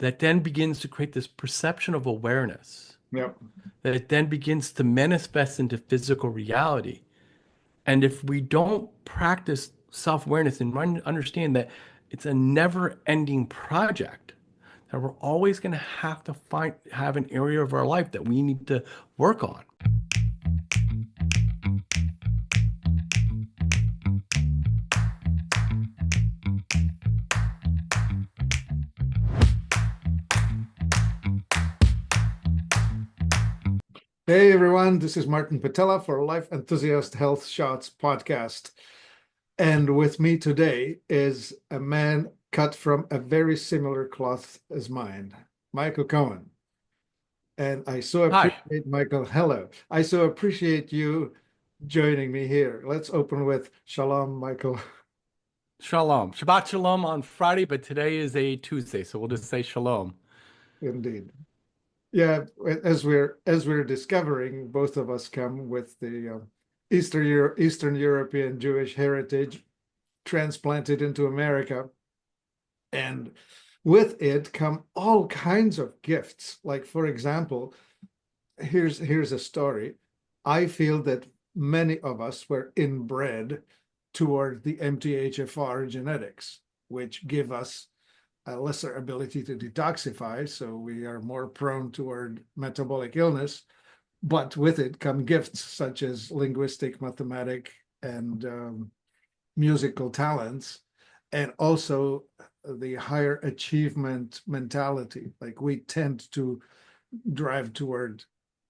that then begins to create this perception of awareness, Yep. that it then begins to manifest into physical reality. And if we don't practice self-awareness and understand that it's a never-ending project, that we're always going to have to have an area of our life that we need to work on. Hey everyone, this is Martin Pytela for Life Enthusiast Health Shots podcast. And with me today is a man cut from a very similar cloth as mine, Michael Kohan. And I so Hi. appreciate, Michael, hello. I so appreciate you joining me here. Let's open with Shalom, Michael. Shalom. Shabbat shalom on Friday, but today is a Tuesday, so we'll just say shalom. Indeed. Yeah, as we're discovering, both of us come with the Eastern European Jewish heritage transplanted into America, and with it come all kinds of gifts. Like, for example, here's a story. I feel that many of us were inbred toward the MTHFR genetics, which give us a lesser ability to detoxify, so we are more prone toward metabolic illness. But with it come gifts such as linguistic, mathematic, and musical talents, and also the higher achievement mentality. Like, we tend to drive toward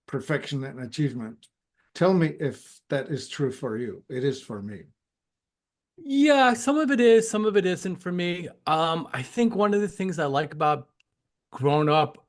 perfection and achievement. Tell me if that is true for you. It is for me. Yeah, some of it is, some of it isn't for me. I think one of the things I like about growing up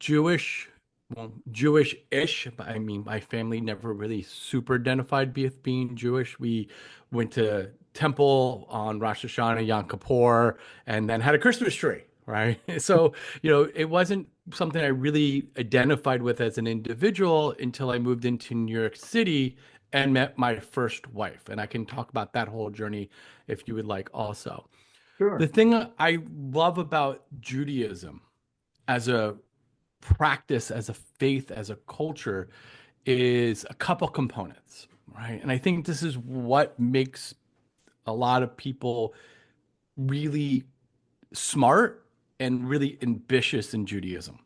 Jewish, well, Jewish-ish. I mean, my family never really super identified with being Jewish. We went to temple on Rosh Hashanah, Yom Kippur, and then had a Christmas tree, right? So, it wasn't something I really identified with as an individual until I moved into New York City and met my first wife. And I can talk about that whole journey if you would like also. The Sure. thing I love about Judaism as a practice, as a faith, as a culture, is a couple components, right? And I think this is what makes a lot of people really smart and really ambitious in Judaism.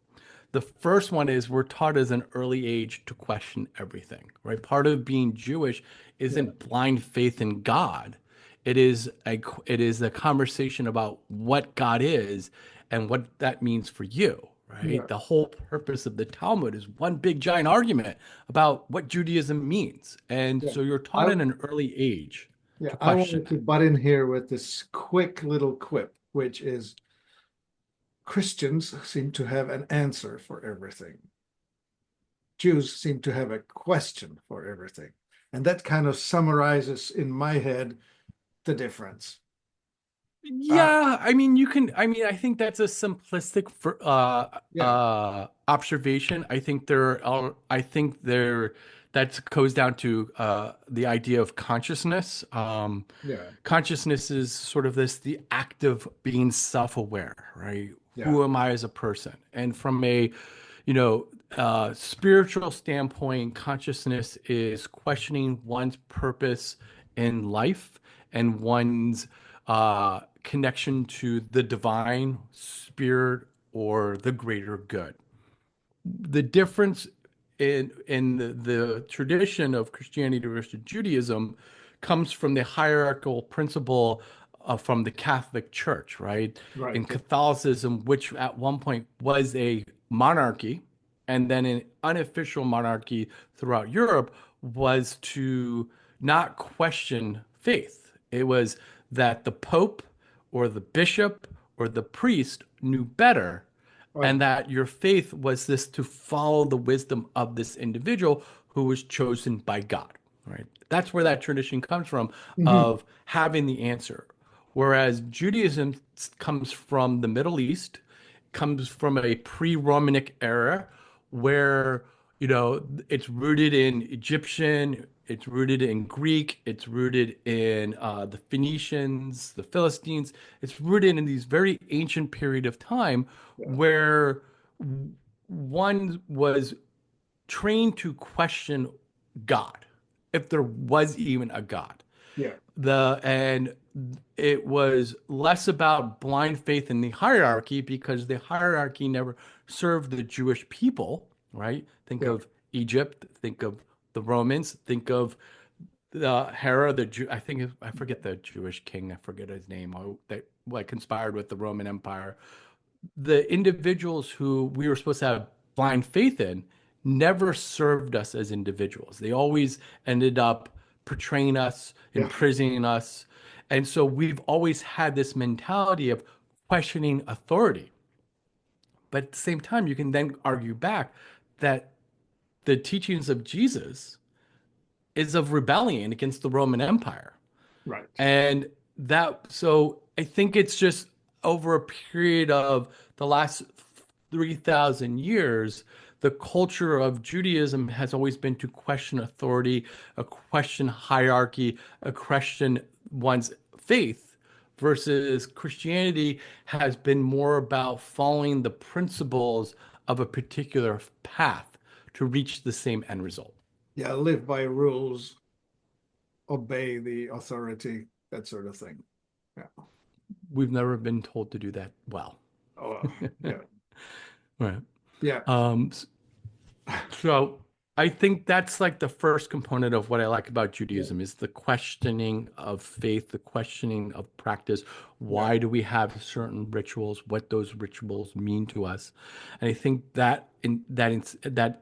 The first one is we're taught as an early age to question everything, right? Part of being Jewish Yeah. isn't blind faith in God. It is a conversation about what God is and what that means for you, right? Yeah. The whole purpose of the Talmud is one big giant argument about what Judaism means. And Yeah. so you're taught I at an early age yeah, to I question wanted to that. butt in here with this quick little quip, which is Christians seem to have an answer for everything. Jews seem to have a question for everything. And that kind of summarizes in my head the difference. Uh, Yeah, I mean, I think that's a simplistic yeah, observation. I think that goes down to the idea of consciousness. yeah, Consciousness is sort of the act of being self-aware, right? yeah, Who am I as a person? And from a, spiritual standpoint, consciousness is questioning one's purpose in life and one's connection to the divine spirit or the greater good. The difference in the tradition of Christianity versus Judaism comes from the hierarchical principle from the Catholic Church, right? right. In Catholicism, which at one point was a monarchy, and then an unofficial monarchy throughout Europe, was to not question faith. It was that the Pope or the bishop or the priest knew better, Right. and that your faith was this to follow the wisdom of this individual who was chosen by God, right? That's where that tradition comes from Mhm. of having the answer. Whereas Judaism comes from the Middle East, comes from a pre-Romanic era where, it's rooted in Egyptian It's rooted in Greek. It's rooted in the Phoenicians, the Philistines. It's rooted in these very ancient period of time Yeah. where one was trained to question God, if there was even a God. Yeah. And it was less about blind faith in the hierarchy because the hierarchy never served the Jewish people, right? Think Yeah. of Egypt, think of the Romans, think of the Hera, I think I forget the Jewish king, I forget his name, that like conspired with the Roman Empire. The individuals who we were supposed to have blind faith in never served us as individuals. They always ended up portraying us, Yeah. imprisoning us. And so we've always had this mentality of questioning authority. But at the same time, you can then argue back that the teachings of Jesus is of rebellion against the Roman Empire. Right. And so I think it's just over a period of the last 3,000 years, the culture of Judaism has always been to question authority, a question hierarchy, a question one's faith, versus Christianity has been more about following the principles of a particular path to reach the same end result. Yeah. Live by rules, obey the authority, that sort of thing. Yeah. We've never been told to do that well. Oh, yeah. Right. Yeah. Um, so I think that's like the first component of what I like about Yeah. Judaism is the questioning of faith, the questioning of practice. Yeah. Why do we have certain rituals? What those rituals mean to us? And I think that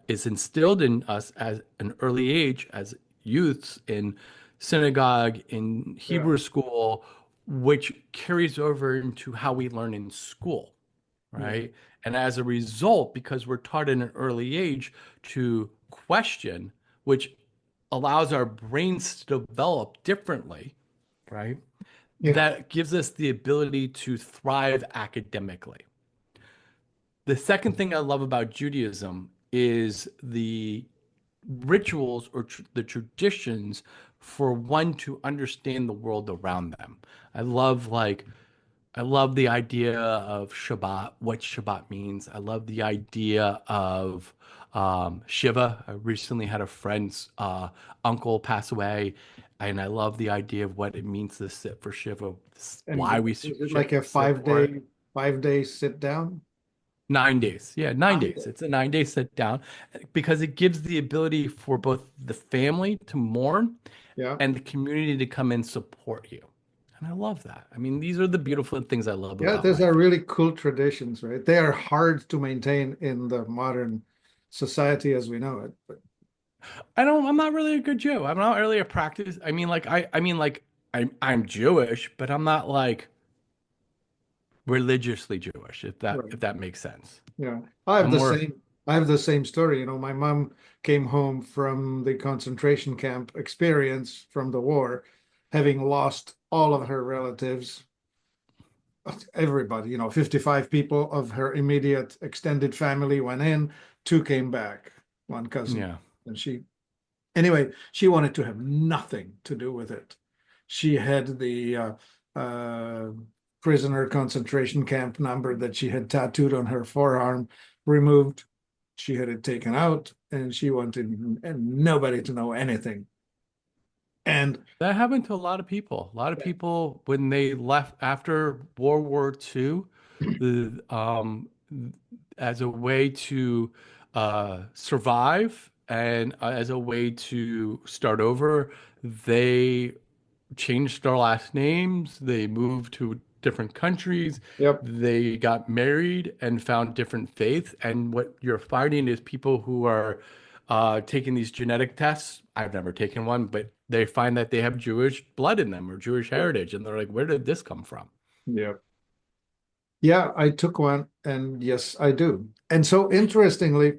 is instilled in us as an early age, as youths in synagogue, in Yeah. Hebrew school, which carries over into how we learn in school, Yeah. right? And as a result, because we're taught at an early age to question, which allows our brains to develop differently, right? Yeah. That gives us the ability to thrive academically. The second thing I love about Judaism is the rituals or the traditions for one to understand the world around them. I love like I love the idea of Shabbat, what Shabbat means. I love the idea of Shiva. I recently had a friend's uncle pass away, and I love the idea of what it means to sit for Shiva, And why we is it like a sit for it. 5 day sit down? 9 days. Yeah, 9 days. 9 days. It's a 9 day sit down because it gives the ability for both the family to mourn Yeah. and the community to come and support you. And I love that. I mean, these are the beautiful things I love Yeah, about those life. are really cool traditions, right? They are hard to maintain in the modern society as we know it. But I'm not really a good Jew. I'm not really a practice. I mean like I'm Jewish, but I'm not like religiously Jewish, right. if that makes sense. Yeah. I'm more I have the same story. You know, my mom came home from the concentration camp experience from the war, having lost all of her relatives, everybody, 55 people of her immediate extended family went in, two came back, one cousin. yeah. And anyway, she wanted to have nothing to do with it. She had the uh, prisoner concentration camp number that she had tattooed on her forearm removed. She had it taken out, and she wanted nobody to know anything. And That happened to a lot of people. A lot of people when they left after World War II, the as a way to survive and as a way to start over, they changed their last names, they moved to different countries, yep, they got married and found different faiths. And what you're finding is people who are taking these genetic tests. I've never taken one, but they find that they have Jewish blood in them or Jewish yep, heritage. And they're like, where did this come from? yep. Yeah, I took one, and yes, I do. And so interestingly,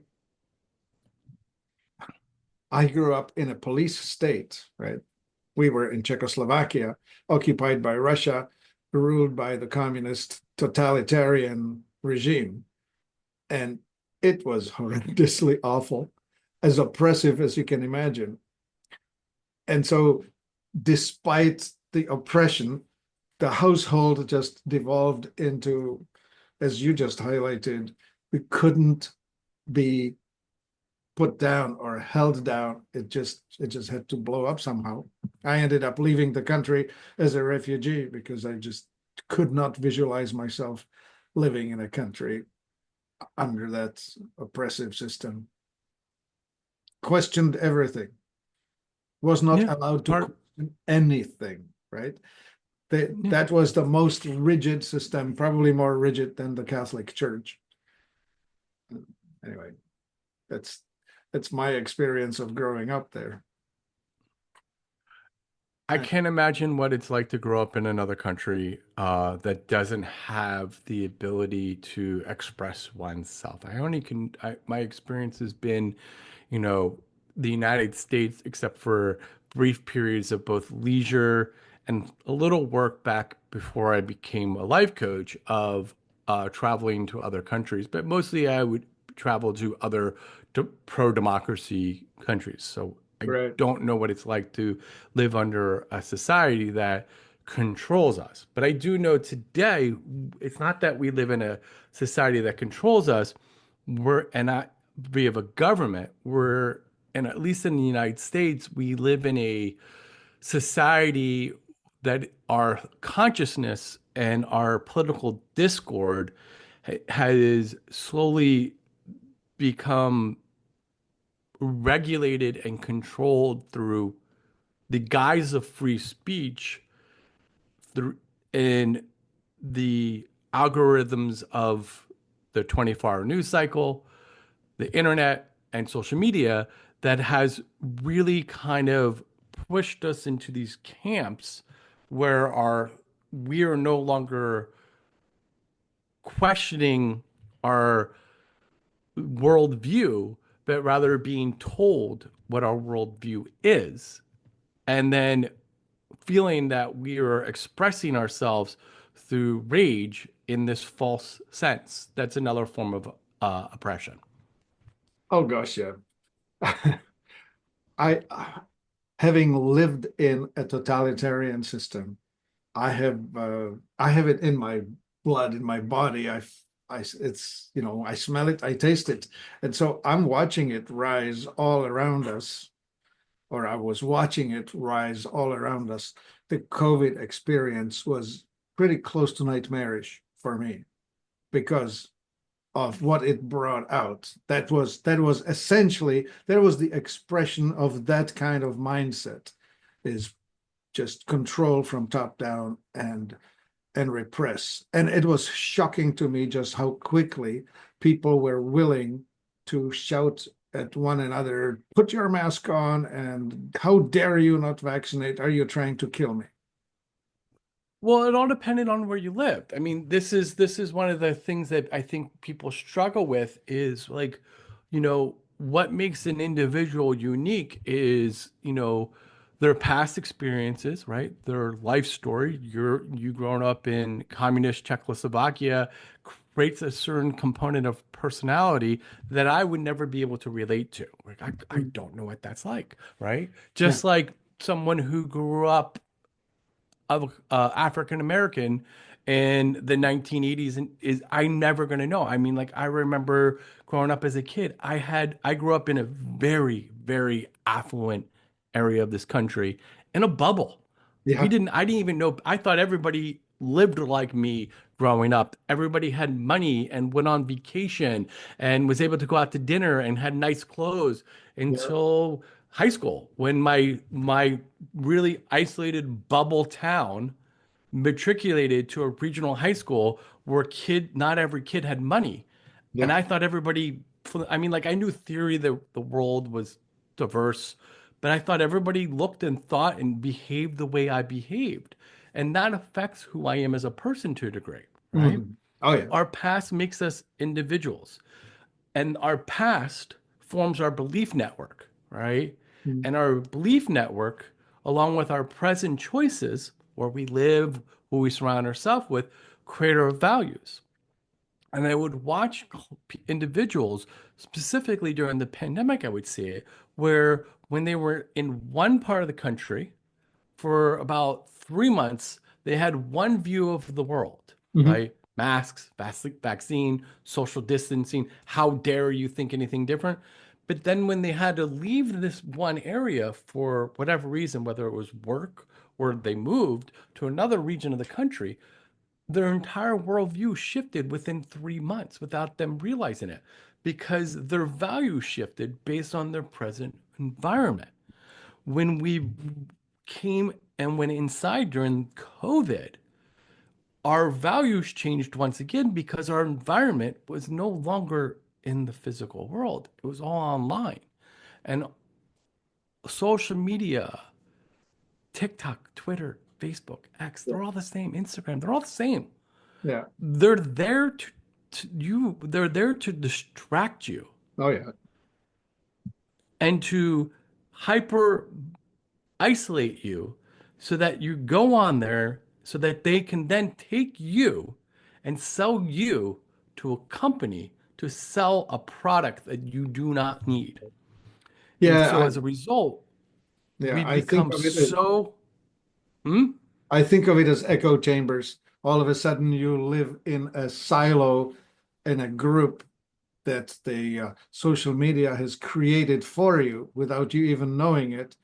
I grew up in a police state, right? We were in Czechoslovakia, occupied by Russia, ruled by the communist totalitarian regime. And it was horrendously awful, as oppressive as you can imagine. And so, despite the oppression, the household just devolved into, as you just highlighted, we couldn't be put down or held down. It just had to blow up somehow. I ended up leaving the country as a refugee because I just could not visualize myself living in a country under that oppressive system. Questioned everything, was not Yeah. allowed to Part, question anything, right? yeah. That was the most rigid system, probably more rigid than the Catholic Church. Anyway, that's that's my experience of growing up there. I can't imagine what it's like to grow up in another country that doesn't have the ability to express oneself. My experience has been, you know, the United States, except for brief periods of both leisure and a little work back before I became a life coach of traveling to other countries. But mostly I would travel to other pro-democracy countries. So I Right. don't know what it's like to live under a society that controls us. But I do know today, it's not that we live in a society that controls us. We're, and not via a government, and at least in the United States, we live in a society that our consciousness and our political discord has slowly become regulated and controlled through the guise of free speech through in the algorithms of the 24-hour news cycle, the internet, and social media that has really kind of pushed us into these camps where we are no longer questioning our worldview, but rather being told what our worldview is, and then feeling that we are expressing ourselves through rage in this false sense. That's another form of oppression. Oh gosh, yeah. I having lived in a totalitarian system, I have it in my blood, in my body. It's, I smell it, I taste it. And so I'm watching it rise all around us, or I was watching it rise all around us. The COVID experience was pretty close to nightmarish for me because of what it brought out. That was essentially, that was the expression of that kind of mindset, is just control from top down and repress. And it was shocking to me just how quickly people were willing to shout at one another, put your mask on, and how dare you not vaccinate? Are you trying to kill me? Well, it all depended on where you lived. I mean, this is one of the things that I think people struggle with is like, what makes an individual unique is, their past experiences, right? Their life story. You growing up in communist Czechoslovakia creates a certain component of personality that I would never be able to relate to. Like I don't know what that's like, right? Yeah, Just like someone who grew up of African American in the 1980s and is I'm never going to know. I mean, like I remember growing up as a kid, I grew up in a very, very affluent area of this country in a bubble. yeah, I didn't even know. I thought everybody lived like me growing up. Everybody had money and went on vacation and was able to go out to dinner and had nice clothes yeah, until high school when my really isolated bubble town matriculated to a regional high school where not every kid had money. And yeah, I thought I mean, like I knew theory that the world was diverse, but I thought everybody looked and thought and behaved the way I behaved. And that affects who I am as a person to a degree, right? mhm. Oh yeah, Our past makes us individuals, and our past forms our belief network, right? mhm. And our belief network, along with our present choices, where we live, who we surround ourselves with, create our values. And I would watch individuals, specifically during the pandemic, I would see it, where when they were in one part of the country for about 3 months, they had one view of the world, Mhm. right? Masks, vaccine, social distancing. How dare you think anything different? But then when they had to leave this one area for whatever reason, whether it was work or they moved to another region of the country, their entire worldview shifted within 3 months without them realizing it because their values shifted based on their present environment. When we came and went inside during COVID, our values changed once again because our environment was no longer in the physical world. It was all online. And social media, TikTok, Twitter, Facebook, X, Yeah. they're all the same. Instagram, they're all the same. Yeah. They're there they're there to distract you Oh yeah. and to hyper isolate you so that you go on there so that they can then take you and sell you to a company to sell a product that you do not need. And Yeah. so as a result, Yeah. we become so, hmm? I think of it as echo chambers. All of a sudden, you live in a silo in a group that the social media has created for you without you even knowing it.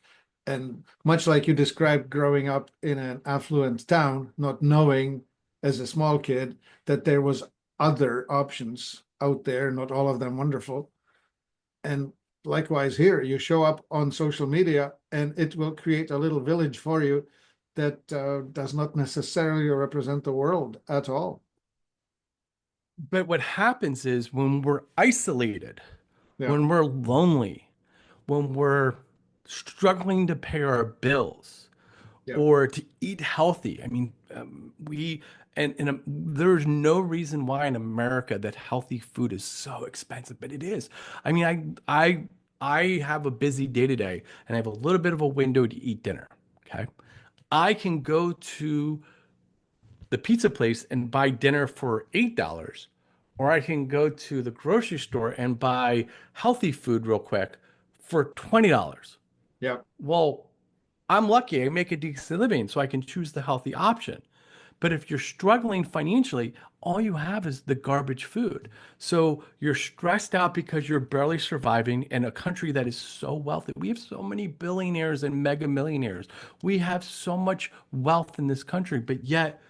And much like you described growing up in an affluent town, not knowing as a small kid that there was other options out there, not all of them wonderful. And likewise here, you show up on social media and it will create a little village for you that does not necessarily represent the world at all. But what happens is when we're isolated, Yeah. when we're lonely, when we're struggling to pay our bills Yeah. or to eat healthy. I mean, we and there's no reason why in America that healthy food is so expensive, but it is. I mean, I have a busy day today, and I have a little bit of a window to eat dinner. Okay, I can go to the pizza place and buy dinner for $8, or I can go to the grocery store and buy healthy food real quick for $20. Yeah. Well, I'm lucky I make a decent living, so I can choose the healthy option. But if you're struggling financially, all you have is the garbage food. So you're stressed out because you're barely surviving in a country that is so wealthy. We have so many billionaires and mega millionaires. We have so much wealth in this country, but yet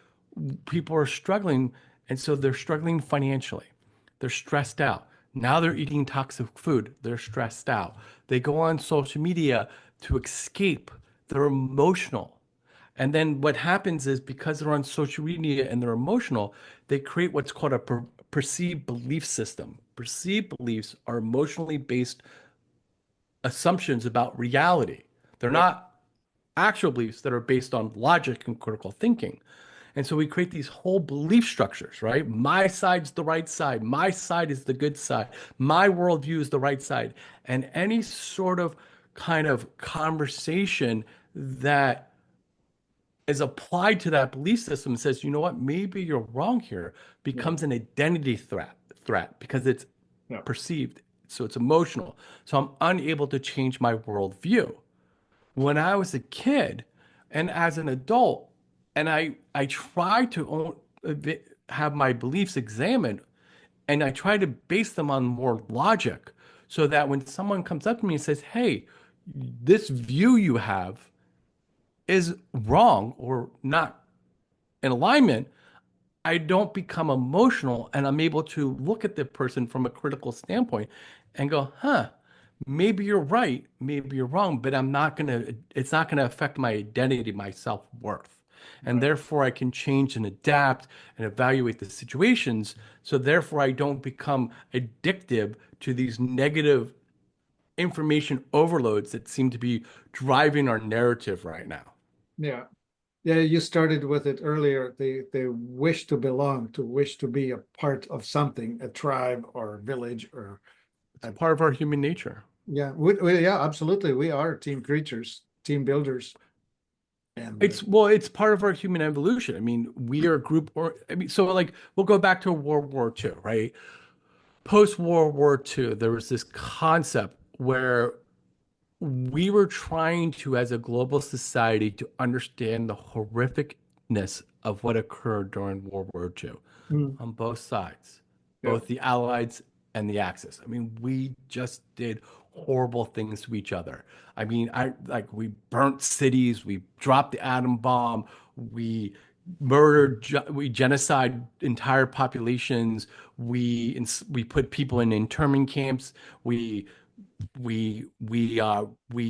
people are struggling. And so they're struggling financially. They're stressed out. Now they're eating toxic food. They're stressed out. They go on social media to escape. They're emotional. And then what happens is because they're on social media and they're emotional, they create what's called a perceived belief system. Perceived beliefs are emotionally based assumptions about reality. They're Yeah. not actual beliefs that are based on logic and critical thinking. And so we create these whole belief structures, right? My side's the right side. My side is the good side. My worldview is the right side. And any sort of kind of conversation that is applied to that belief system and says, you know what, maybe you're wrong here, Yeah. becomes an identity threat because it's Yeah. perceived. So it's emotional. So I'm unable to change my worldview. When I was a kid and as an adult, and I try to have my beliefs examined and I try to base them on more logic so that when someone comes up to me and says, hey, this view you have is wrong or not in alignment, I don't become emotional and I'm able to look at the person from a critical standpoint and go, huh, maybe you're right, maybe you're wrong, but it's not gonna affect my identity, my self-worth. And Right. therefore I can change and adapt and evaluate the situations. So therefore I don't become addictive to these negative information overloads that seem to be driving our narrative right now. Yeah. Yeah, you started with it earlier. The wish to belong, to wish to be a part of something, a tribe or a village or It's a, part of our human nature. yeah, yeah, absolutely. We are team creatures, team builders. And it's part of our human evolution. I mean, we are a group, or I mean, so like we'll go back to World War II, right? Post World War II, there was this concept where we were trying to, as a global society, to understand the horrificness of what occurred during World War II mm, on both sides, yeah, both the Allies and the Axis. I mean, we just did horrible things to each other. I mean, I like we burnt cities, we dropped the atom bomb, we we genocide entire populations, we put people in internment camps, we we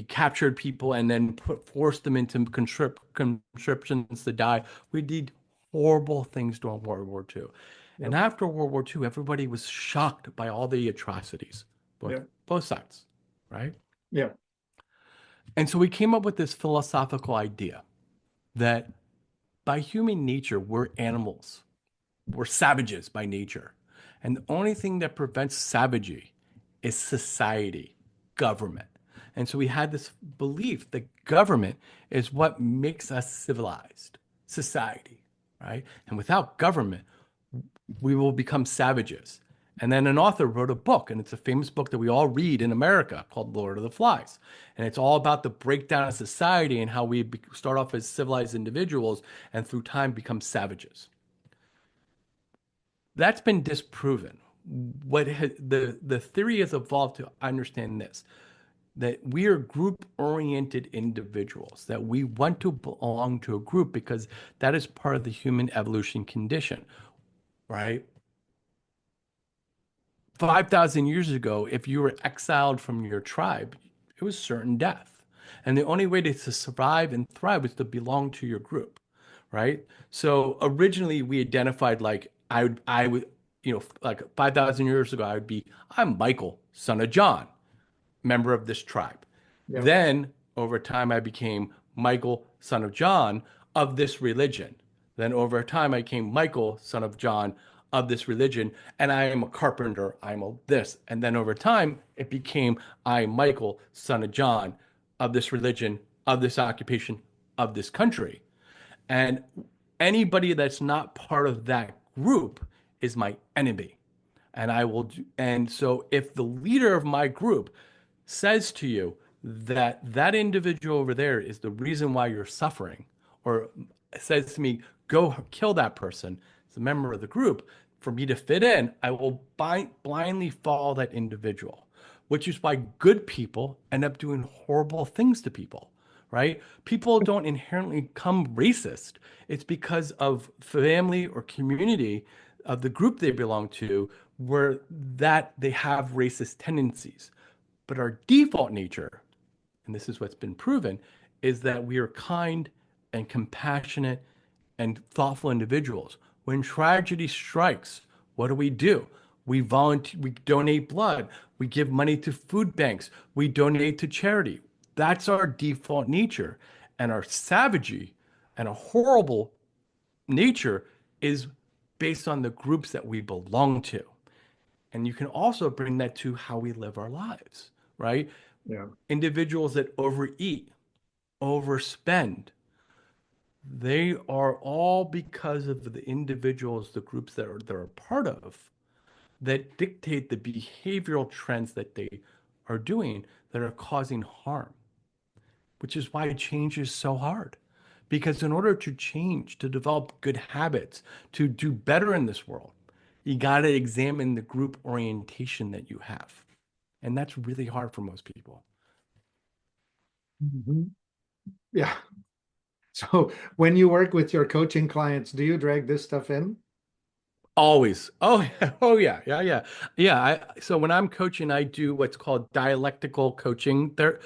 captured people and then forced them into conscriptions to die. We did horrible things during World War II. And yep, after World War II, everybody was shocked by all the atrocities, yep, both sides, right? yep, And so we came up with this philosophical idea that by human nature, we're animals. We're savages by nature. And the only thing that prevents savagery is society, government. And so we had this belief that government is what makes us civilized, society, right? And without government, we will become savages. And then an author wrote a book, and it's a famous book that we all read in America called Lord of the Flies. And it's all about the breakdown of society and how we start off as civilized individuals and through time become savages. That's been disproven. The theory has evolved to understand this, that we are group oriented individuals, that we want to belong to a group because that is part of the human evolution condition, right? 5,000 years ago, if you were exiled from your tribe, it was certain death. And the only way to survive and thrive was to belong to your group, right? So originally we identified like I would, like 5,000 years ago, I'm Michael, son of John, member of this tribe. yep, Then over time, I became Michael, son of John, of this religion. Then over time, I became Michael, son of John, of this religion. And I am a carpenter. I'm a this. And then over time, it became I, Michael, son of John, of this religion, of this occupation, of this country. And anybody that's not part of that group is my enemy. And I will do, and so if the leader of my group says to you that that individual over there is the reason why you're suffering, or says to me, go kill that person as a member of the group, for me to fit in, I will blindly follow that individual, which is why good people end up doing horrible things to people, right? People don't inherently become racist. It's because of family or community of the group they belong to where that they have racist tendencies. But our default nature, and this is what's been proven, is that we are kind and compassionate and thoughtful individuals. When tragedy strikes, what do? We volunteer, we donate blood, we give money to food banks, we donate to charity. That's our default nature. And our savagery and a horrible nature is based on the groups that we belong to. And you can also bring that to how we live our lives, right? yeah, Individuals that overeat, overspend, they are all because of the individuals, the groups they're a part of, that dictate the behavioral trends that they are doing that are causing harm, which is why change is so hard. Because in order to change, to develop good habits, to do better in this world, you got to examine the group orientation that you have. And that's really hard for most people. mhm, yeah. So when you work with your coaching clients, do you drag this stuff in? Always. Oh yeah. Oh yeah. Yeah. Yeah. Yeah. So when I'm coaching, I do what's called dialectical coaching there,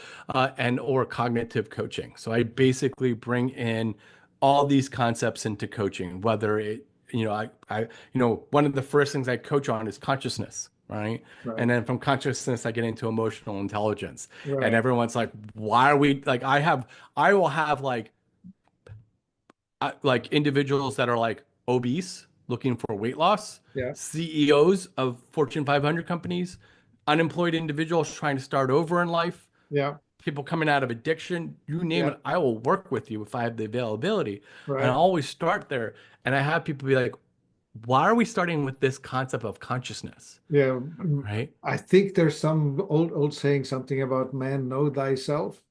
and or cognitive coaching. So I basically bring in all these concepts into coaching, whether one of the first things I coach on is consciousness, right? Right, And then from consciousness, I get into emotional intelligence. And right, everyone's like, why are we like, I will have like individuals that are like obese, looking for weight loss, yeah, CEOs of Fortune 500 companies, unemployed individuals trying to start over in life, yeah, people coming out of addiction, you name Yeah, it, I will work with you if I have the availability. And I right. always start there. And I have people be like, why are we starting with this concept of consciousness? Yeah. Right? I think there's some old saying something about man, know thyself,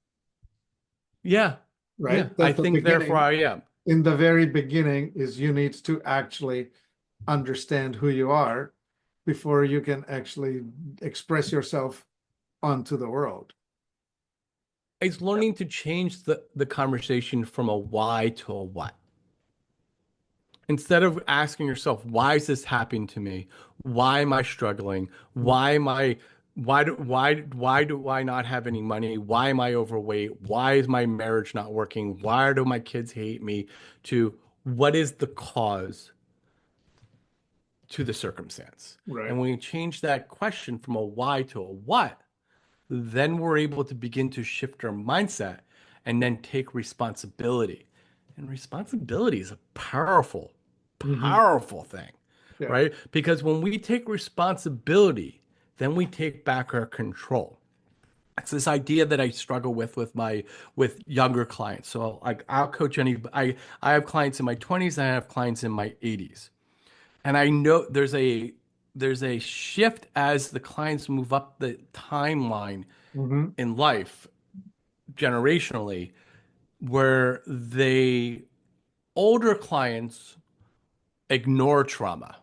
Yeah. Yeah. right? I That the think therefore beginning, I am. in the very beginning, is you need to actually understand who you are before you can actually express yourself onto the world. It's learning to change the conversation from a why to a what. Instead of asking yourself, why is this happening to me? Why am I struggling? Why do I not have any money? Why am I overweight? Why is my marriage not working? Why do my kids hate me? To what is the cause to the circumstance? Right. And when you change that question from a why to a what, then we're able to begin to shift our mindset and then take responsibility. And responsibility is a powerful, Hmm. powerful thing, Yeah. right? Because when we take responsibility, then we take back our control. It's this idea that I struggle with younger clients. So like I'll coach I have clients in my 20s and I have clients in my 80s. And I know there's a shift as the clients move up the timeline Hmm. in life generationally where the older clients ignore trauma.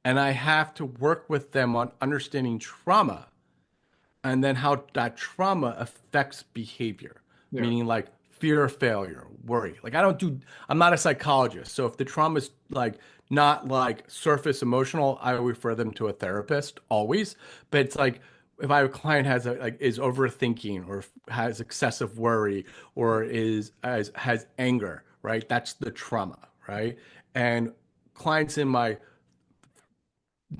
And I have to work with them on understanding trauma and then how that trauma affects behavior, Yeah. meaning like fear of failure, worry. I'm not a psychologist. So if the trauma is like not like surface emotional, I refer them to a therapist always. But it's like if I have a client is overthinking or has excessive worry or has anger, right? That's the trauma, right? And clients in my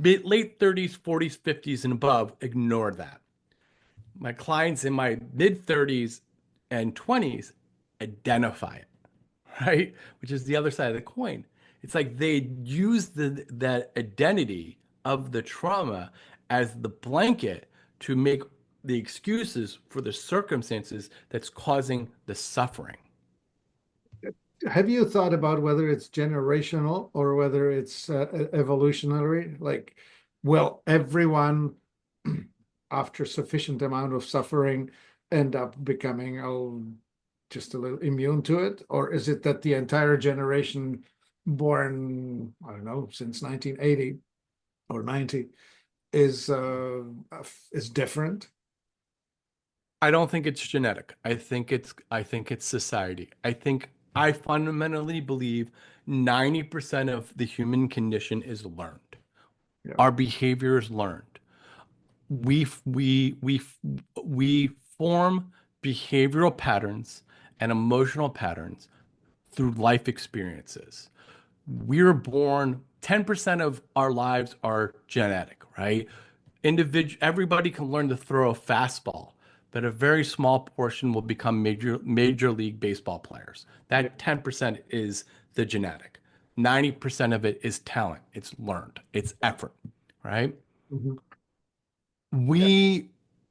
late 30s, 40s, 50s, and above ignore that. My clients in my mid 30s and 20s identify it, right? Which is the other side of the coin. It's like they use that identity of the trauma as the blanket to make the excuses for the circumstances that's causing the suffering. Have you thought about whether it's generational or whether it's evolutionary? Like, will everyone, after sufficient amount of suffering, end up becoming just a little immune to it? Or is it that the entire generation born, I don't know, since 1980 or 90 is different? I don't think it's genetic. I think it's society. I fundamentally believe 90% of the human condition is learned. Yeah. Our behavior is learned. We we we we form behavioral patterns and emotional patterns through life experiences. We're born 10% of our lives are genetic, right? Everybody can learn to throw a fastball, but a very small portion will become major league baseball players. Yeah. That 10% is the genetic. 90% of it is talent. It's learned. It's effort, right? Mhm. Yeah. We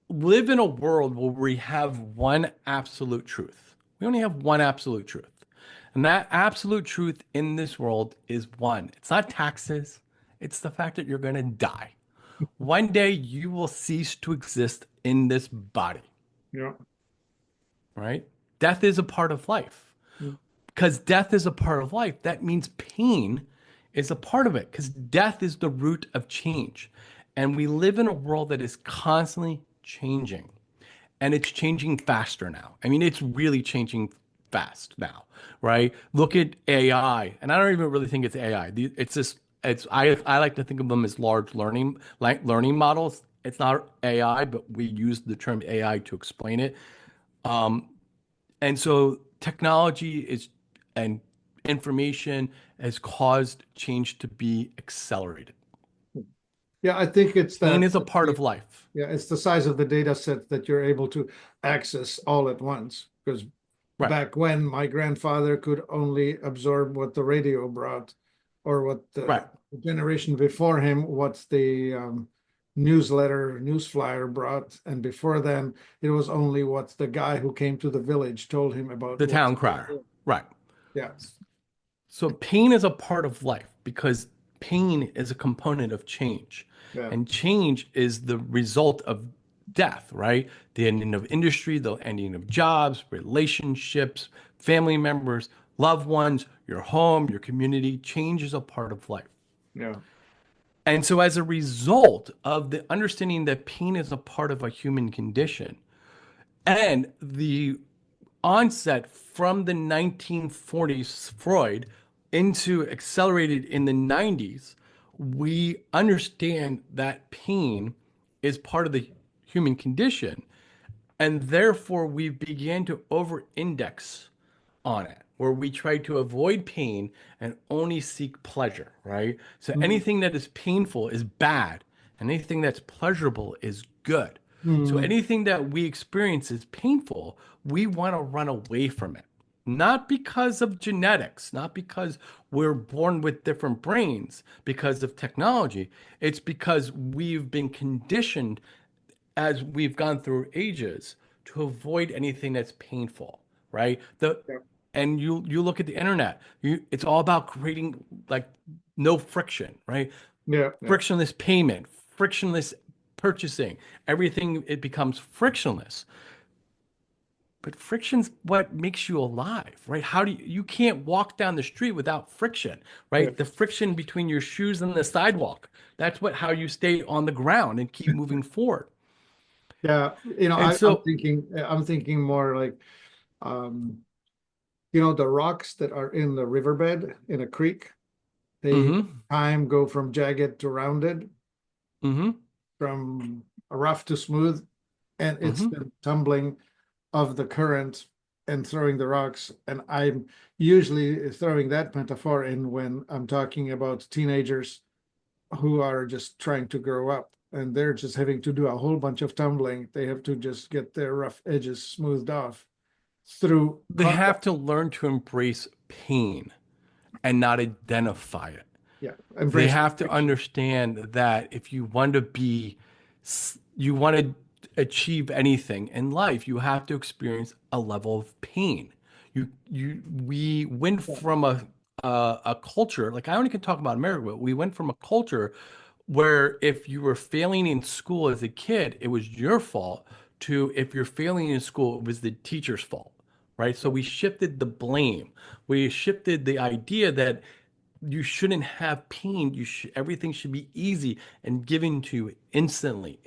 live in a world where we have one absolute truth. We only have one absolute truth. And that absolute truth in this world is one. It's not taxes, it's the fact that you're going to die. One day you will cease to exist in this body, Yeah. right? Death is a part of life. Because death is a part of life, that means pain is a part of it because death is the root of change. And we live in a world that is constantly changing and it's changing faster now. I mean, it's really changing fast now, right? Look at AI, and I don't even really think it's AI. It's just I like to think of them as large learning models. It's not AI, but we use the term AI to explain it. And so technology is and information has caused change to be accelerated. Yeah, I think it's Pain that is a part of life. yeah, it's the size of the data set that you're able to access all at once. Because Right. back when my grandfather could only absorb what the radio brought, or what the Right. generation before him, what the newsletter, news flyer brought. And before then, it was only what the guy who came to the village told him about The what's town going crier. on. Right. Yeah, So pain is a part of life because pain is a component of change. yeah, And change is the result of death, right? The ending of industry, the ending of jobs, relationships, family members, loved ones, your home, your community. Change is a part of life. yeah. And so, as a result of the understanding that pain is a part of a human condition and the onset from the 1940s, Freud, into accelerated in the 90s, we understand that pain is part of the human condition. And therefore, we began to over index on it, where we try to avoid pain and only seek pleasure, right? So Mm, anything that is painful is bad, and anything that's pleasurable is good. So mm, anything that we experience is painful, we want to run away from it. Not because of genetics, not because we're born with different brains, because of technology. It's because we've been conditioned as we've gone through ages to avoid anything that's painful, right? The yeah, and you look at the internet, it's all about creating like no friction, right? yeah, yeah, Frictionless payment, frictionless purchasing, everything it becomes frictionless. But friction's what makes you alive, right? How do you can't walk down the street without friction, yeah. right? The friction between your shoes and the sidewalk. That's what how you stay on the ground and keep moving forward. Yeah, And I'm so, thinking more like, um, the rocks that are in the riverbed in a creek, they mm-hmm, time go from jagged to rounded, mm-hmm, from rough to smooth, and it's mm-hmm. the tumbling of the current and throwing the rocks. And I'm usually throwing that metaphor in when I'm talking about teenagers who are just trying to grow up and they're just having to do a whole bunch of tumbling. They have to just get their rough edges smoothed off through They contact. have to learn to embrace pain and not identify it. Yeah, They embrace have to friction. understand that if you want to be, you want to achieve anything in life, you have to experience a level of pain. We went Yeah, from a culture, like I only can talk about America, but we went from a culture where if you were failing in school as a kid, it was your fault, to if you're failing in school, it was the teacher's fault, right? So yeah, we shifted the blame. We shifted the idea that you shouldn't have pain. Everything should be easy and given to you instantly,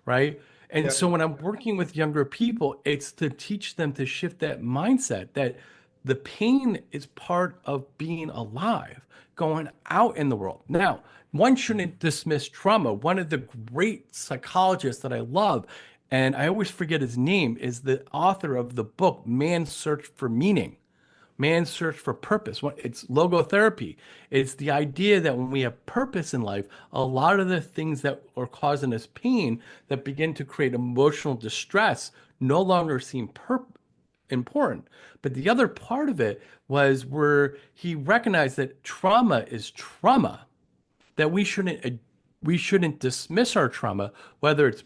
right? And yeah, so when I'm working with younger people, it's to teach them to shift that mindset that the pain is part of being alive, going out in the world. Now, one shouldn't dismiss trauma. One of the great psychologists that I love, and I always forget his name, is the author of the book Man's Search for Meaning. Man's search for purpose. It's logotherapy. It's the idea that when we have purpose in life, a lot of the things that are causing us pain that begin to create emotional distress no longer seem important. But the other part of it was where he recognized that trauma is trauma, that we shouldn't dismiss our trauma, whether it's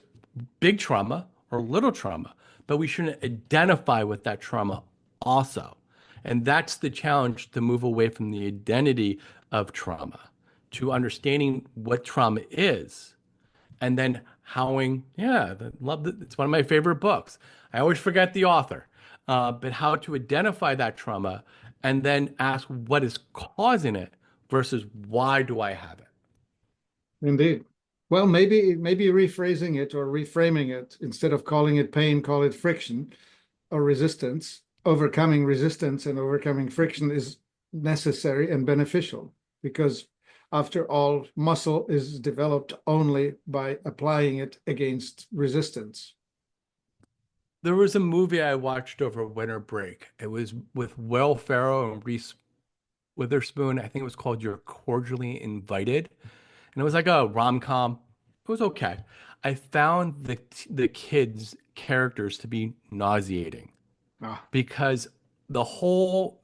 big trauma or little trauma, but we shouldn't identify with that trauma also. And that's the challenge, to move away from the identity of trauma to understanding what trauma is, and then howing, yeah, it's one of my favorite books. I always forget the author, but how to identify that trauma and then ask what is causing it versus why do I have it. indeed. Well, maybe rephrasing it or reframing it, instead of calling it pain, call it friction or resistance. Overcoming resistance and overcoming friction is necessary and beneficial because, after all, muscle is developed only by applying it against resistance. There was a movie I watched over winter break. It was with Will Ferrell and Reese Witherspoon. I think it was called You're Cordially Invited. And it was like a rom-com. It was okay. I found the kids' characters to be nauseating Ah, because the whole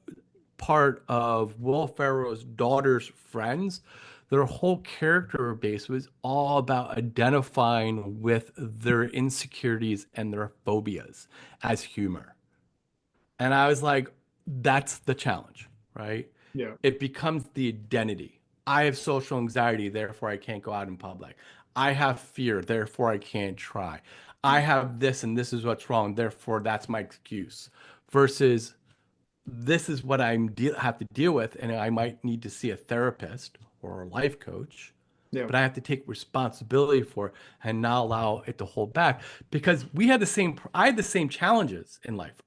part of Will Ferrell's daughter's friends, their whole character base was all about identifying with their insecurities and their phobias as humor. And I was like, that's the challenge, right? Yeah. It becomes the identity. I have social anxiety, therefore I can't go out in public. I have fear, therefore I can't try. I have this and this is what's wrong, therefore that's my excuse. Versus this is what have to deal with, and I might need to see a therapist or a life coach, Yeah. but I have to take responsibility for it and not allow it to hold back because I had the same challenges in life.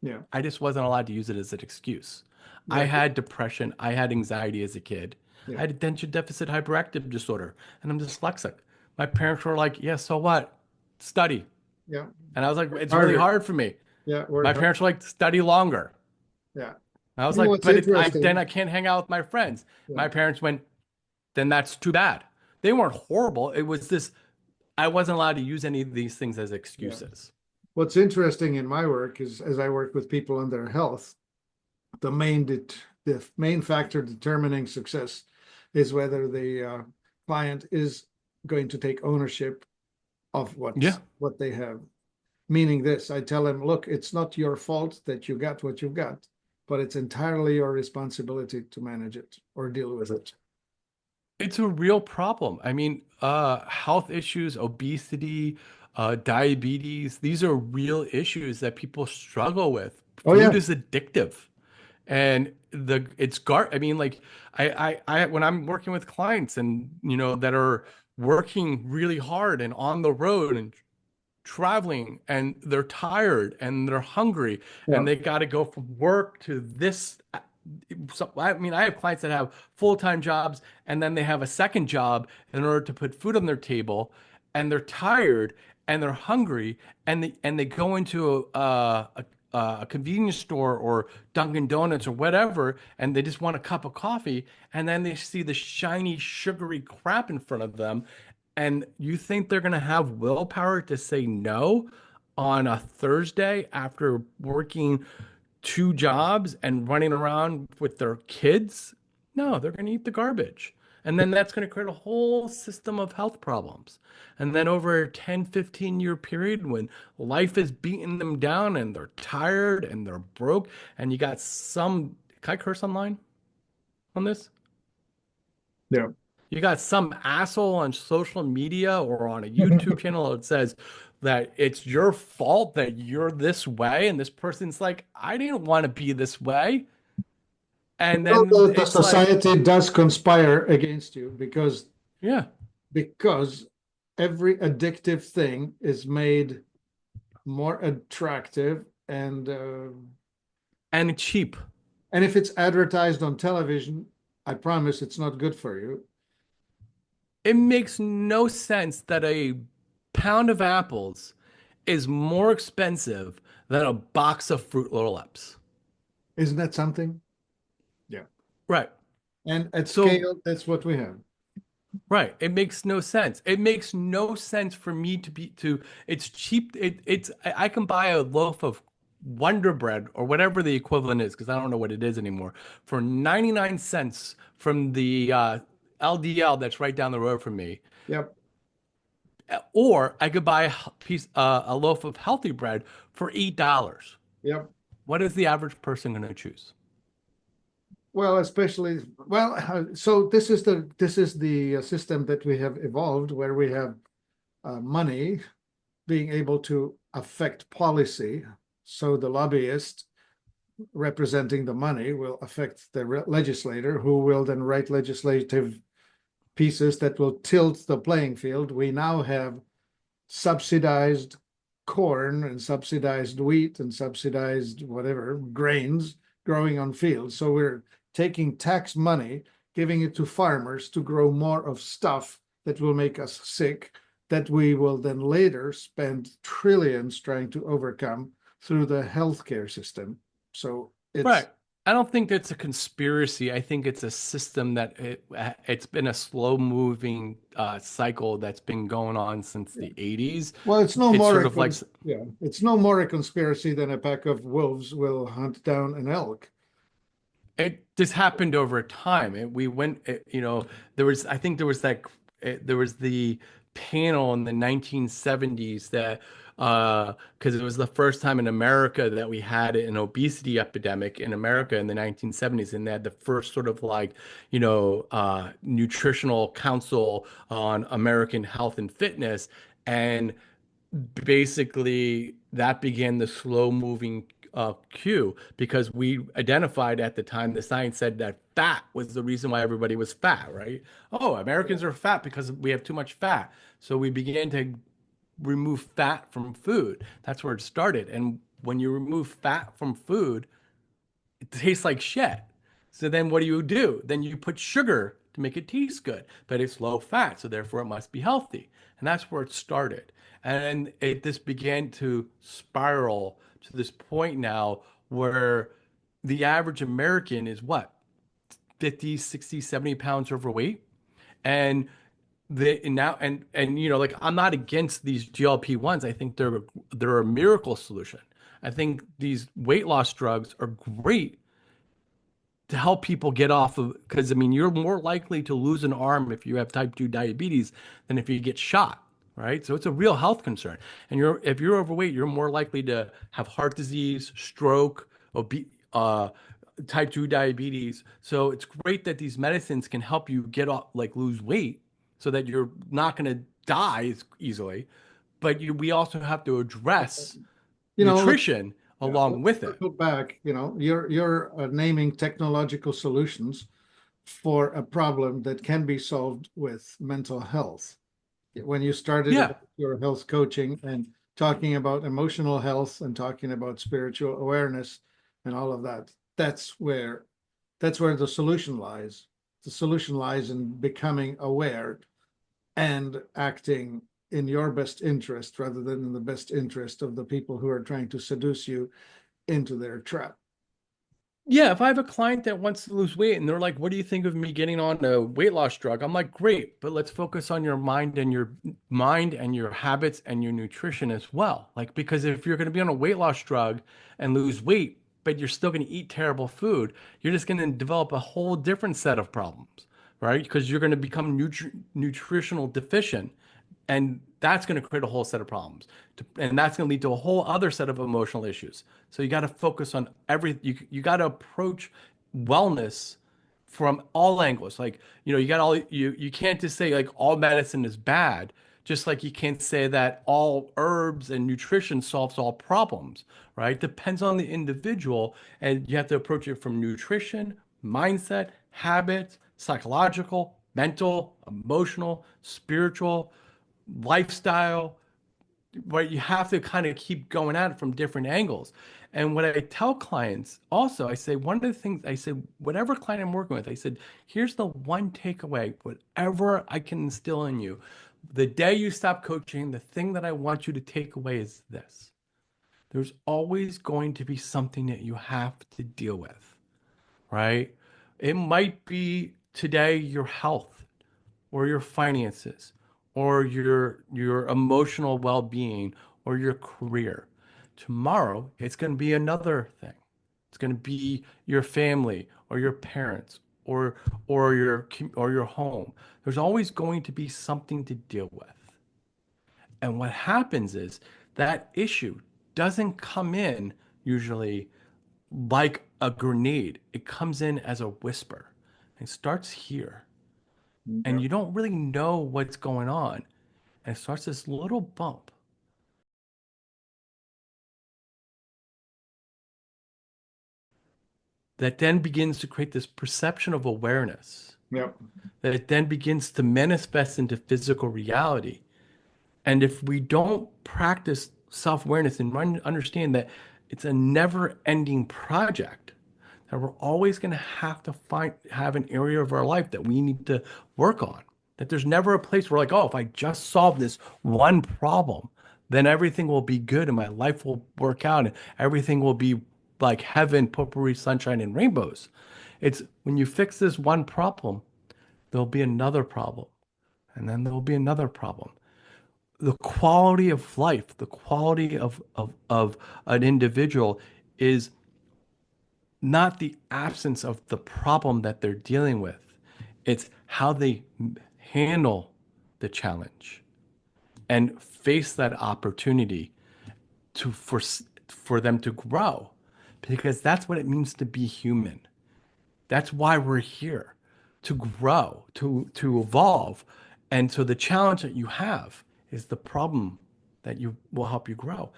Yeah. I just wasn't allowed to use it as an excuse. I Yeah. had depression. I had anxiety as a kid. I Yeah. had attention deficit hyperactive disorder, and I'm dyslexic. My parents were like, yeah, so what? Study. Yeah. And I was like, Work it's really harder. hard for me. Yeah. My Work hard. parents were like, study longer. Yeah. And I was You know like, what's but then interesting? I can't hang out with my friends. Yeah. My parents went, then that's too bad. They weren't horrible. It was this, I wasn't allowed to use any of these things as Yeah. excuses. What's interesting in my work is as I work with people on their health, the main factor determining success is whether the client is going to take ownership of Yeah. what they have. Meaning this, I tell them, look, it's not your fault that you got what you've got, but it's entirely your responsibility to manage it or deal with it. It's a real problem. I mean, health issues, obesity, diabetes, these are real issues that people struggle with. Oh Food yeah, is addictive. And I mean, like when I'm working with clients and that are working really hard and on the road and traveling and they're tired and they're hungry yeah, and they got to go from work to this. So, I mean, I have clients that have full-time jobs and then they have a second job in order to put food on their table and they're tired and they're hungry and they go into a convenience store or Dunkin' Donuts or whatever and they just want a cup of coffee and then they see the shiny sugary crap in front of them and you think they're going to have willpower to say no on a Thursday after working two jobs and running around with their kids? No, they're going to eat the garbage. And then that's going to create a whole system of health problems. And then over a 10, 15-year period when life is beating them down and they're tired and they're broke, and you got can I curse online on this? yeah. You got some asshole on social media or on a YouTube channel that says that it's your fault that you're this way, and this person's like, I didn't want to be this way. And Well, then the it's like, society does conspire against you yeah, because every addictive thing is made more attractive and cheap. and if it's advertised on television, I promise it's not good for you. It makes no sense that a pound of apples is more expensive than a box of Fruit Roll-Ups. Isn't that something? Yeah. Right. And at So scale, that's what we have. right. It makes no sense. It makes no sense for me it's cheap. I can buy a loaf of Wonder Bread or whatever the equivalent is, because I don't know what it is anymore, for 99 cents from the LDL that's right down the road from me. Yep. Or I could buy a loaf of healthy bread for $8. Yep. What is the average person going to choose? Well, so this is the system that we have evolved where we have money being able to affect policy. So the lobbyist representing the money will affect the legislator, who will then write legislative pieces that will tilt the playing field. We now have subsidized corn and subsidized wheat and subsidized whatever grains growing on fields. So we're taking tax money, giving it to farmers to grow more of stuff that will make us sick, that we will then later spend trillions trying to overcome through the healthcare system. So it's Right. I don't think it's a conspiracy. I think it's a system that it's been a slow moving cycle that's been going on since the 80s. well, it's no It's more sort of like, yeah, it's no more a conspiracy than a pack of wolves will hunt down an elk. It just happened over time. We went, there was, I think there was there was the panel in the 1970s that, because it was the first time in America that we had an obesity epidemic in America in the 1970s. And they had the first sort of like, nutritional council on American health and fitness. And basically that began the slow moving queue because we identified at the time the science said that fat was the reason why everybody was fat, right? Oh, Americans are fat because we have too much fat. So we began to remove fat from food. That's where it started. And when you remove fat from food, it tastes like shit. So then what do? Then you put sugar to make it taste good, but it's low fat, so therefore it must be healthy. And that's where it started. And this began to spiral to this point now where the average American is what? 50, 60, 70 pounds overweight. And like I'm not against these GLP-1s. I think they're a miracle solution. I think these weight loss drugs are great to help people get off of, because I mean you're more likely to lose an arm if you have type 2 diabetes than if you get shot, right? So it's a real health concern. And if you're overweight, you're more likely to have heart disease, stroke, uh, type 2 diabetes. So it's great that these medicines can help you get off, like lose weight so that you're not going to die as easily. But we also have to address Let's, nutrition yeah, along let's with it. circle back. You're naming technological solutions for a problem that can be solved with mental health. When you started Yeah. about your health coaching and talking about emotional health and talking about spiritual awareness and all of that, that's where the solution lies. The solution lies in becoming aware and acting in your best interest rather than in the best interest of the people who are trying to seduce you into their trap. Yeah, if I have a client that wants to lose weight and they're like, "What do you think of me getting on a weight loss drug?" I'm like, "Great, but let's focus on your habits and your nutrition as well." Like because if you're going to be on a weight loss drug and lose weight, but you're still going to eat terrible food, you're just going to develop a whole different set of problems, right? Because you're going to become nutritional deficient and that's going to create a whole set of problems. And that's going to lead to a whole other set of emotional issues. So you got to focus on you got to approach wellness from all angles. Like, you can't just say like all medicine is bad, just like you can't say that all herbs and nutrition solves all problems, right? Depends on the individual, and you have to approach it from nutrition, mindset, habits, psychological, mental, emotional, spiritual, lifestyle, right? You have to kind of keep going at it from different angles. And what I tell clients also, I say, one of the things I say, whatever client I'm working with, I said, here's the one takeaway, whatever I can instill in you. The day you stop coaching, the thing that I want you to take away is this. There's always going to be something that you have to deal with, right? It might be today your health or your finances or your emotional well-being or your career. Tomorrow, it's going to be another thing. It's going to be your family or your parents or your home. There's always going to be something to deal with. And what happens is that issue doesn't come in usually like a grenade. It comes in as a whisper. It starts here and Yeah. you don't really know what's going on. And it starts this little bump that then begins to create this perception of awareness, Yep. that it then begins to manifest into physical reality. And if we don't practice self-awareness and understand that it's a never-ending project, that we're always going to have an area of our life that we need to work on. That there's never a place where like, oh, if I just solve this one problem, then everything will be good and my life will work out and everything will be like heaven, potpourri, sunshine, and rainbows. It's when you fix this one problem, there'll be another problem, and then there'll be another problem. The quality of life, the quality of an individual is not the absence of the problem that they're dealing with. It's how they handle the challenge and face that opportunity to for them to grow, because that's what it means to be human. That's why we're here, to grow, to evolve. And so the challenge that you have is the problem that you will help you grow.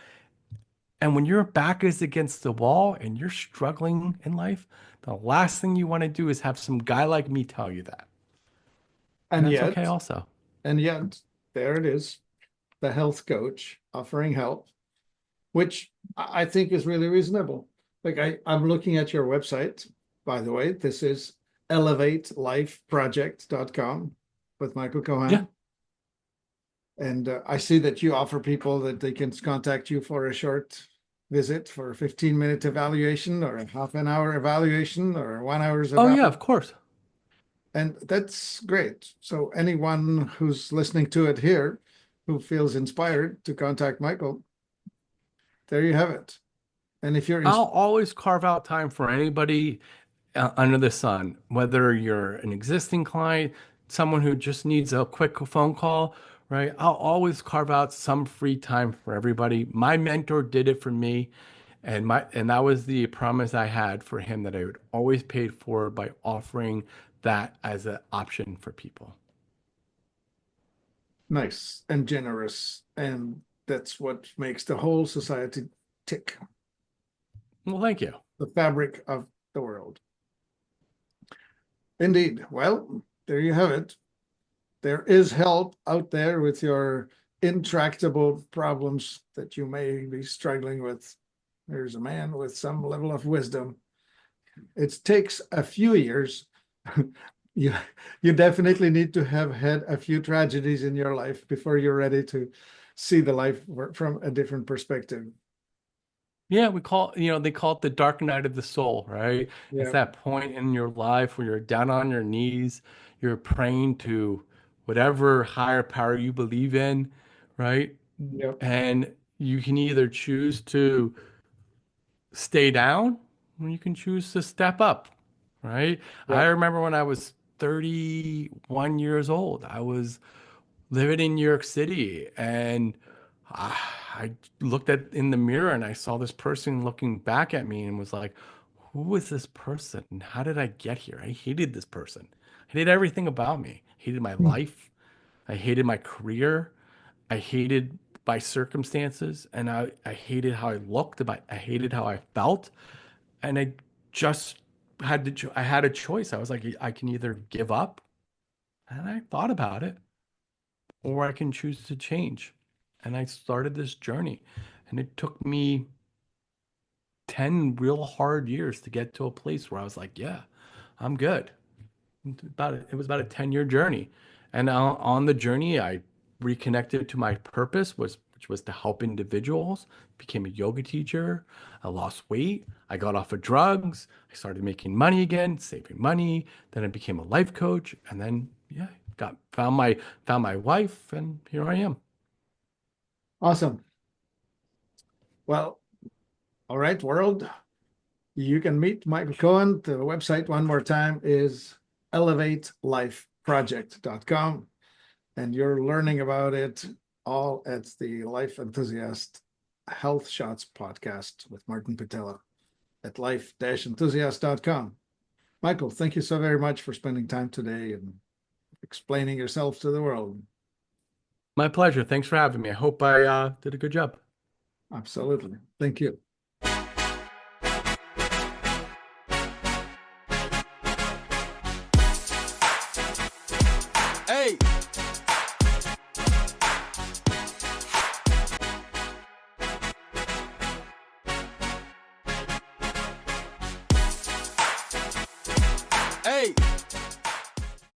And when your back is against the wall and you're struggling in life, the last thing you want to do is have some guy like me tell you that. And And that's okay yet, also. and yet, there it is, the health coach offering help, which I think is really reasonable. Like I'm looking at your website, by the way. This is elevatelifeproject.com with Michael Yeah. Kohan. And I see that you offer people that they can contact you for a short visit for a 15-minute evaluation or a half an hour evaluation or 1 hour's Oh, yeah, evaluation. of course. And that's great. So anyone who's listening to it here who feels inspired to contact Michael, there you have it. And if you're I'll always carve out time for anybody under the sun, whether you're an existing client, someone who just needs a quick phone call, right? I'll always carve out some free time for everybody. My mentor did it for me, and that was the promise I had for him, that I would always pay it forward by offering that as an option for people. nice and generous, and that's what makes the whole society tick, Well, thank you. the fabric of the world. Indeed. Well, there you have it. There is help out there with your intractable problems that you may be struggling with. There's a man with some level of wisdom. It takes a few years. you you definitely need to have had a few tragedies in your life before you're ready to see the life from a different perspective. Yeah, they call it the dark night of the soul, right? It's Yeah. that point in your life where you're down on your knees, you're praying to whatever higher power you believe in, right? Yep. And you can either choose to stay down or you can choose to step up, right? I Yep. remember when I was 31 years old, I was living in New York City, and I looked at in the mirror and I saw this person looking back at me and was like, who is this person? And how did I get here? I hated this person. I hated everything about me. I hated my life. I hated my career. I hated my circumstances, and I hated how I looked. I hated how I felt. And I just I had a choice. I was like, I can either give up, and I thought about it, or I can choose to change. And I started this journey. And it took me 10 real hard years to get to a place where I was like, yeah, I'm good. It was about a 10-year journey. And on the journey, I reconnected to my purpose, which was to help individuals, became a yoga teacher. I lost weight. I got off of drugs. I started making money again, saving money. Then I became a life coach. And then, yeah, found my wife, and here I am. Awesome. Well, all right, world. You can meet Michael Kohan. The website, one more time, is elevatelifeproject.com. And you're learning about it all at the Life Enthusiast Health Shots podcast with Martin Pytela at life-enthusiast.com. Michael, thank you so very much for spending time today and explaining yourself to the world. My pleasure. Thanks for having me. I hope I did a good job. Absolutely. Thank you. Hey.